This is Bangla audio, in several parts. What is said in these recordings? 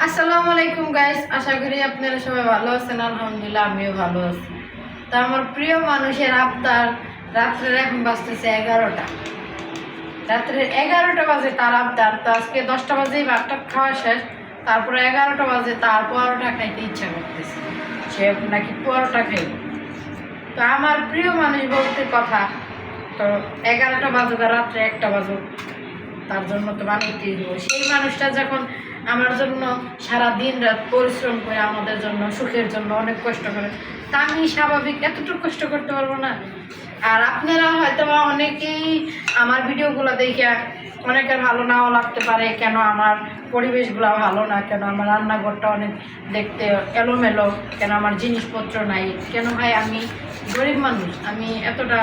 আসসালামু আলাইকুম গাইস, আশা করি আপনারা সবাই ভালো আছেন। আলহামদুলিল্লাহ আমিও ভালো আছি। তো আমার প্রিয় মানুষের আবদার, রাত্রের এখন বাজতেছে 11টা, রাত্রের 11টা বাজে তার আবদার। তো আজকে 10টা বাজেই ভাতটা খাওয়া শেষ, তারপরে 11টা বাজে তার পরোটা খাইতে ইচ্ছা করতেছে, সে নাকি পরোটা খাইবে। তো আমার প্রিয় মানুষ বলতে কথা, তো 11টা বাজুক আর রাত্রে 1টা বাজুক, তার জন্য তো বানাইতেই দেবো। সেই মানুষটা যখন আমার জন্য সারা দিন রাত পরিশ্রম করে, আমাদের জন্য সুখের জন্য অনেক কষ্ট করে, তা আমি স্বাভাবিক এতটুকু কষ্ট করতে পারবো না? আর আপনারা হয়তো বা অনেকেই আমার ভিডিওগুলো দেখে অনেকের ভালো নাও লাগতে পারে, কেন আমার পরিবেশগুলো ভালো না, কেন আমার রান্নাঘরটা অনেক দেখতে এলোমেলো, কেন আমার জিনিসপত্র নাই, কেন ভাই আমি গরিব মানুষ, আমি এতটা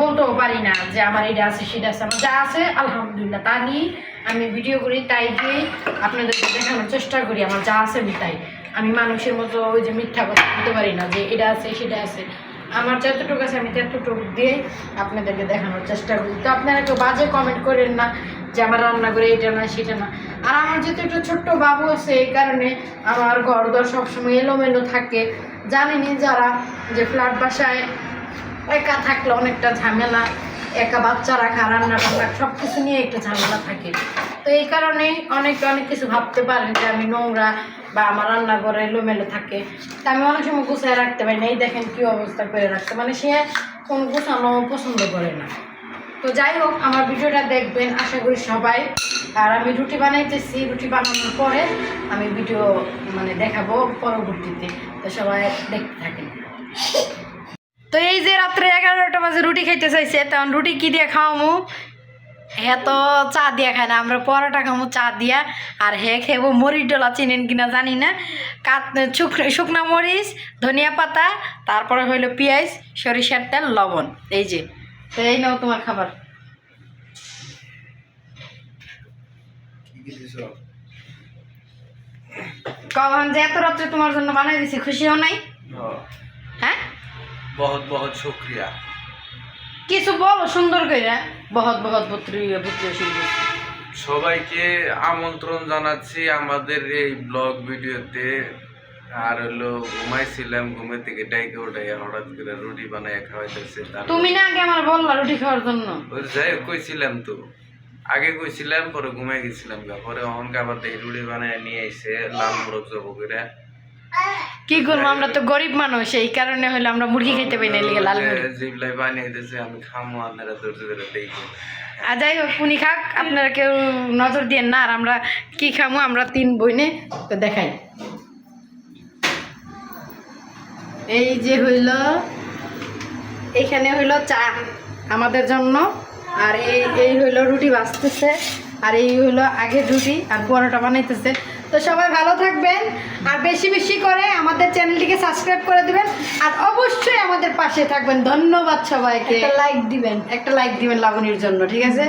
বলতেও পারি না যে আমার এটা আছে সেটা আছে। আমার যা আছে আলহামদুলিল্লাহ তা নিয়েই আমি ভিডিও করি, তাই দিয়েই আপনাদেরকে দেখানোর চেষ্টা করি। আমার যা আছে আমি তাই, আমি মানুষের মতো ওই যে মিথ্যা কথা বলতে পারি না যে এটা আছে সেটা আছে। আমার যতটুকু আছে আমি ততটুকু দিয়ে আপনাদেরকে দেখানোর চেষ্টা করি। তো আপনারা কেউ বাজে কমেন্ট করেন না যে আমার রান্না করে এটা না সেটা না। আর আমার যেহেতু একটা ছোট্ট বাবু আছে, এই কারণে আমার ঘর দর সবসময় এলোমেলো থাকে। জানেনি যারা যে ফ্ল্যাট বাসায় একা থাকলে অনেকটা ঝামেলা, একা বাচ্চা রাখা, রান্না টান্না সব কিছু নিয়ে একটা ঝামেলা থাকে। তো এই কারণেই অনেক কিছু ভাবতে পারেন যে আমি নোংরা বা আমার রান্নাঘরে এলোমেলো থাকে। তা আমি অনেক সময় গুছায় রাখতে পারি না। এই দেখেন কী অবস্থা করে রাখতে, মানে সে কোনো গুছানো পছন্দ করে না। তো যাই হোক, আমার ভিডিওটা দেখবেন আশা করি সবাই। আর আমি রুটি বানাইতেছি, রুটি বানানোর পরে আমি ভিডিও মানে দেখাবো পরবর্তীতে, তো সবাই দেখতে থাকেন। তো এই যে রাত্রে 11টা বাজে রুটি খাইতে চাইছে, তখন রুটি কি দিয়ে খাওয়ামু? হ্যাঁ তো চা দিয়া খায় না, আমরা পরোটা খামু চা দিয়া। আর হে খেবো মরিচ ডলা, চিনেন কিনা জানি না, শুকনা মরিচ, ধনিয়া পাতা, তারপরে হইলো পেঁয়াজ, সরিষার তেল, লবণ। এই যে, তো এই নাও তোমার খাবার। কখন যে এত রাত্রে তোমার জন্য বানাই দিছি, খুশি হও নাই? হ্যাঁ, বহুত বহুত শুক্রিয়া। কিছু বলো সুন্দর করে। বহুত বহুত সবাইকে আমন্ত্রণ জানাচ্ছি আমাদের এই ব্লগ ভিডিওতে। আর হলো ঘুমাইছিলাম, ঘুমের থেকে ডাইকে ওঠাই হঠাৎ করে রুটি বানাই খাওয়াইতেছে। তুমি না আগে আমার বললা রুটি খাওয়ার জন্য? যাই কইছিলাম তো, আগে কইছিলাম, পরে ঘুমাই গেছিলাম, পরে অহনকে আবার দেখি রুটি বানায় নিয়ে এসে লাল মোরগ জব করে। কি করবো, আমরা তো গরিব মানুষ, এই কারণে হলে আমরা মুরগি খেতে পাই না, লিগে লাল জিবলাই বানিয়ে দিয়েছে, আমি খামো, আপনারা ধৈর্য ধরে দেখবো। আর যাই হোক, উনি খাক, আপনারা কেউ নজর দিয়ে না। আর আমরা কি খামো, আমরা 3 বইনে তো দেখাই। এই যে হইল, এইখানে হইল চা আমাদের জন্য, আর এই হইল রুটি ভাজতেছে, আর এই হইলো আগের রুটি, আর পরোটা বানাইতেছে। তো সবাই ভালো থাকবেন, আর বেশি বেশি করে আমাদের চ্যানেলটিকে সাবস্ক্রাইব করে দিবেন, আর অবশ্যই আমাদের পাশে থাকবেন। ধন্যবাদ সবাইকে। একটা লাইক দিবেন লাবণীর জন্য, ঠিক আছে?